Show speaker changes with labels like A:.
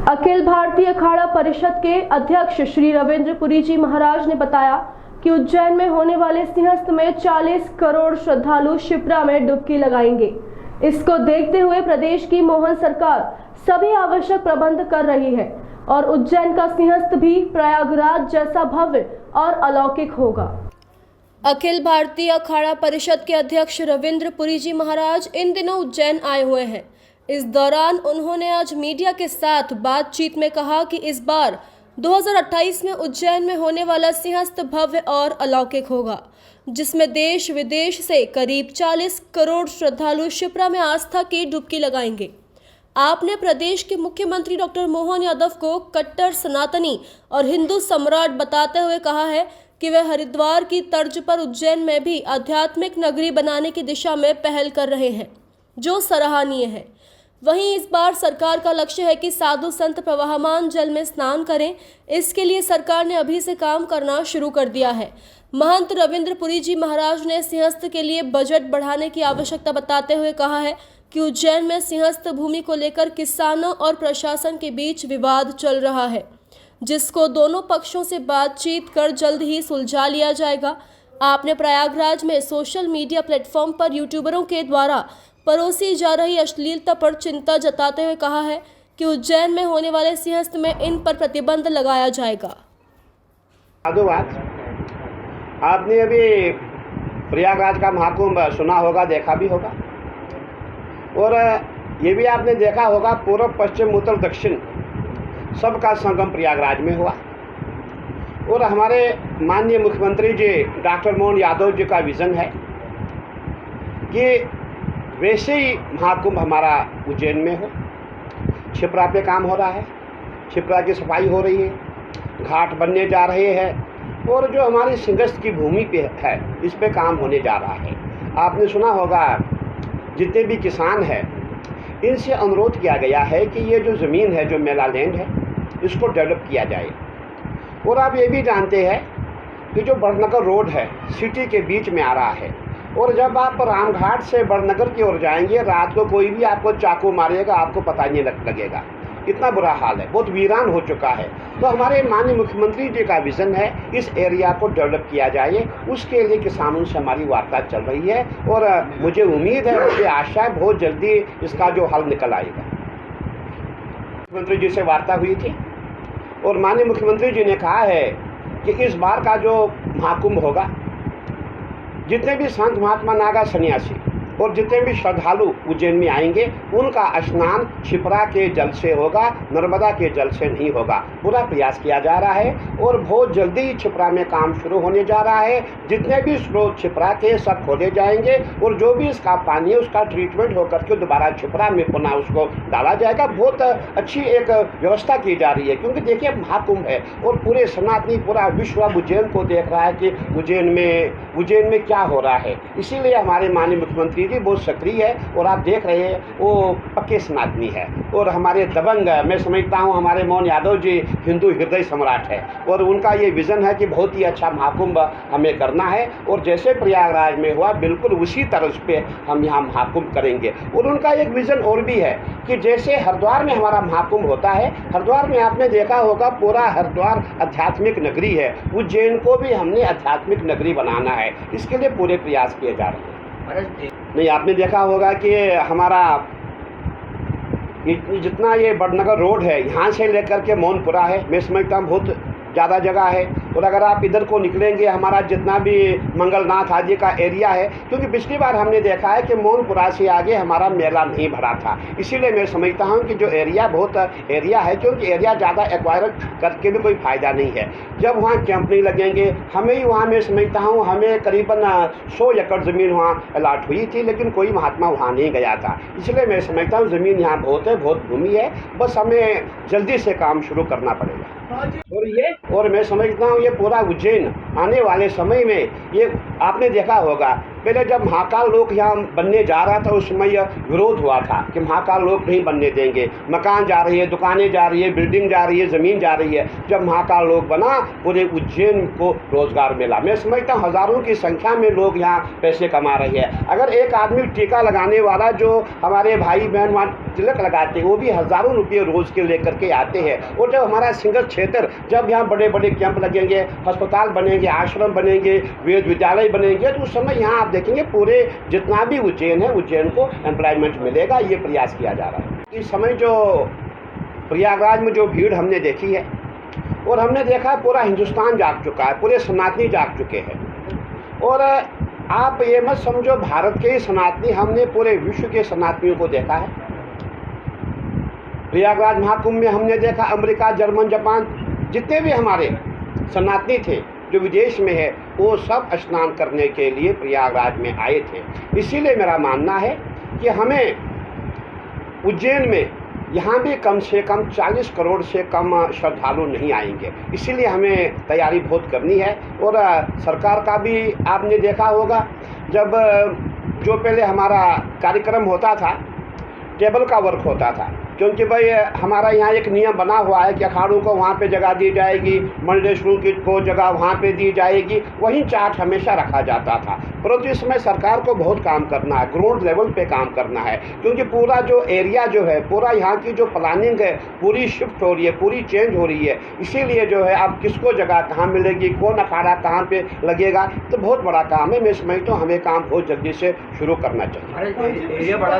A: अखिल भारतीय अखाड़ा परिषद के अध्यक्ष श्री रविंद्र पुरी जी महाराज ने बताया कि उज्जैन में होने वाले सिंहस्थ में 40 करोड़ श्रद्धालु क्षिप्रा में डुबकी लगाएंगे। इसको देखते हुए प्रदेश की मोहन सरकार सभी आवश्यक प्रबंध कर रही है और उज्जैन का सिंहस्थ भी प्रयागराज जैसा भव्य और अलौकिक होगा। अखिल भारतीय अखाड़ा परिषद के अध्यक्ष रविंद्र पुरी जी महाराज इन दिनों उज्जैन आए हुए हैं। इस दौरान उन्होंने आज मीडिया के साथ बातचीत में कहा कि इस बार 2028 में उज्जैन में होने वाला सिंहस्थ भव्य और अलौकिक होगा, जिसमें देश विदेश से करीब 40 करोड़ श्रद्धालु क्षिप्रा में आस्था की डुबकी लगाएंगे। आपने प्रदेश के मुख्यमंत्री डॉक्टर मोहन यादव को कट्टर सनातनी और हिंदू सम्राट बताते हुए कहा है कि वे हरिद्वार की तर्ज पर उज्जैन में भी आध्यात्मिक नगरी बनाने की दिशा में पहल कर रहे हैं, जो सराहनीय है। वहीं इस बार सरकार का लक्ष्य है कि साधु संत प्रवाहमान जल में स्नान करें। इसके लिए सरकार ने अभी से काम करना शुरू कर दिया है। महंत रविंद्र पुरी जी महाराज ने सिंहस्थ के लिए बजट बढ़ाने की आवश्यकता बताते हुए कहा है कि उज्जैन में सिंहस्थ भूमि को लेकर किसानों और प्रशासन के बीच विवाद चल रहा है, जिसको दोनों पक्षों से बातचीत कर जल्द ही सुलझा लिया जाएगा। आपने प्रयागराज में सोशल मीडिया प्लेटफॉर्म पर यूट्यूबरों के द्वारा परोसी जा रही अश्लीलता पर चिंता जताते हुए कहा है कि उज्जैन में होने वाले सिंहस्थ में इन पर प्रतिबंध लगाया जाएगा।
B: आपने अभी प्रयागराज का महाकुंभ सुना होगा, देखा भी होगा, और ये भी आपने देखा होगा पूर्व पश्चिम उत्तर दक्षिण सबका संगम प्रयागराज में हुआ। और हमारे माननीय मुख्यमंत्री जी डॉक्टर मोहन यादव जी का विज़न है कि वैसे ही महाकुंभ हमारा उज्जैन में हो। क्षिप्रा पे काम हो रहा है, क्षिप्रा की सफाई हो रही है, घाट बनने जा रहे हैं और जो हमारी सिंहस्थ की भूमि पे है इस पे काम होने जा रहा है। आपने सुना होगा जितने भी किसान हैं इनसे अनुरोध किया गया है कि ये जो ज़मीन है, जो मेला लैंड है, इसको डेवलप किया जाए। और आप ये भी जानते हैं कि जो बड़नगर रोड है सिटी के बीच में आ रहा है, और जब आप रामघाट से बड़नगर की ओर जाएंगे रात को कोई भी आपको चाकू मारेगा, आपको पता नहीं लगेगा। इतना बुरा हाल है, बहुत वीरान हो चुका है। तो हमारे माननीय मुख्यमंत्री जी का विज़न है इस एरिया को डेवलप किया जाए। उसके लिए किसानों से हमारी वार्ता चल रही है और मुझे उम्मीद है, मुझे आशा है बहुत जल्दी इसका जो हल निकल आएगा। मुख्यमंत्री जी से वार्ता हुई थी और माननीय मुख्यमंत्री जी ने कहा है कि इस बार का जो महाकुंभ होगा, जितने भी संत महात्मा नागा सन्यासी और जितने भी श्रद्धालु उज्जैन में आएंगे उनका स्नान क्षिप्रा के जल से होगा, नर्मदा के जल से नहीं होगा। पूरा प्रयास किया जा रहा है और बहुत जल्दी ही क्षिप्रा में काम शुरू होने जा रहा है। जितने भी स्रोत क्षिप्रा के सब खोले जाएंगे और जो भी इसका पानी है उसका ट्रीटमेंट होकर के दोबारा क्षिप्रा में पुनः उसको डाला जाएगा। बहुत अच्छी एक व्यवस्था की जा रही है, क्योंकि देखिए महाकुंभ है और पूरे सनातनी पूरा विश्व उज्जैन को देख रहा है कि उज्जैन में क्या हो रहा है। इसीलिए हमारे माननीय मुख्यमंत्री जी बहुत सक्रिय है और आप देख रहे हैं वो पक्के सनातनी है और हमारे दबंग, मैं समझता हूँ हमारे मोहन यादव जी हिंदू हृदय सम्राट है और उनका ये विज़न है कि बहुत ही अच्छा महाकुंभ हमें करना है और जैसे प्रयागराज में हुआ बिल्कुल उसी तरह पे हम यहाँ महाकुंभ करेंगे। और उनका एक विज़न और भी है कि जैसे हरिद्वार में हमारा महाकुंभ होता है, हरिद्वार में आपने देखा होगा पूरा हरिद्वार आध्यात्मिक नगरी है, उज्जैन को भी हमने आध्यात्मिक नगरी बनाना है। इसके लिए पूरे प्रयास किए जा रहे हैं। नहीं, आपने देखा होगा कि हमारा जितना ये बड़नगर रोड है यहाँ से लेकर के मोहनपुरा है, मैं समझता हूँ बहुत ज़्यादा जगह है। और अगर आप इधर को निकलेंगे हमारा जितना भी मंगलनाथ आदि का एरिया है, क्योंकि पिछली बार हमने देखा है कि मोहनपुरा से आगे हमारा मेला नहीं भरा था। इसीलिए मैं समझता हूँ कि जो एरिया बहुत एरिया है, क्योंकि एरिया ज़्यादा एक्वायर करके भी कोई फ़ायदा नहीं है। जब वहाँ कैंप नहीं लगेंगे, हमें ही वहाँ मैं समझता हूँ हमें करीबन 100 एकड़ ज़मीन वहाँ अलाट हुई थी, लेकिन कोई महात्मा वहाँ नहीं गया था। इसलिए मैं समझता हूँ ज़मीन यहाँ बहुत है, बहुत भूमि है, बस हमें जल्दी से काम शुरू करना पड़ेगा। और मैं समझता हूँ ये पूरा उज्जैन आने वाले समय में ये आपने देखा होगा पहले जब महाकाल लोक यहाँ बनने जा रहा था उस समय यह विरोध हुआ था कि महाकाल लोक नहीं बनने देंगे, मकान जा रही है, दुकानें जा रही है, बिल्डिंग जा रही है, ज़मीन जा रही है। जब महाकाल लोक बना पूरे उज्जैन को रोज़गार मिला। मैं समझता हूँ हज़ारों की संख्या में लोग यहाँ पैसे कमा रहे हैं। अगर एक आदमी टीका लगाने वाला जो हमारे भाई बहन वहाँ तिलक लगाते हैं वो भी हज़ारों रुपये रोज़ के लेकर के आते हैं। और जब हमारा सिंगल क्षेत्र जब यहाँ बड़े बड़े कैंप लगेंगे, अस्पताल बनेंगे, आश्रम बनेंगे, वेद विद्यालय बनेंगे, तो उस समय यहाँ आप देखेंगे पूरे जितना भी उज्जैन है उज्जैन को एम्प्लॉयमेंट मिलेगा। ये प्रयास किया जा रहा है। इस समय जो प्रयागराज में जो भीड़ हमने देखी है और हमने देखा पूरा हिंदुस्तान जाग चुका है, पूरे सनातनी जाग चुके हैं। और आप ये मत समझो भारत के ही सनातनी, हमने पूरे विश्व के सनातनियों को देखा है। प्रयागराज महाकुंभ में हमने देखा अमेरिका, जर्मन, जापान जितने भी हमारे सनातनी थे जो विदेश में है वो सब स्नान करने के लिए प्रयागराज में आए थे। इसीलिए मेरा मानना है कि हमें उज्जैन में यहाँ भी कम से कम 40 करोड़ से कम श्रद्धालु नहीं आएंगे। इसीलिए हमें तैयारी बहुत करनी है। और सरकार का भी आपने देखा होगा जब जो पहले हमारा कार्यक्रम होता था टेबल का वर्क होता था, क्योंकि भाई हमारा यहाँ एक नियम बना हुआ है कि अखाड़ों को वहाँ पे जगह दी जाएगी, मंडलेश्वरों को जगह वहाँ पे दी जाएगी, वहीं चार्ट हमेशा रखा जाता था। परंतु इस समय सरकार को बहुत काम करना है, ग्राउंड लेवल पे काम करना है, क्योंकि पूरा जो एरिया जो है, पूरा यहाँ की जो प्लानिंग है पूरी शिफ्ट हो रही है, पूरी चेंज हो रही है। इसीलिए जो है अब किसको जगह कहाँ मिलेगी, कौन अखाड़ा कहाँ पे लगेगा, तो बहुत बड़ा काम है। मैं समझता हूँ हमें काम बहुत जल्दी से शुरू करना चाहिए।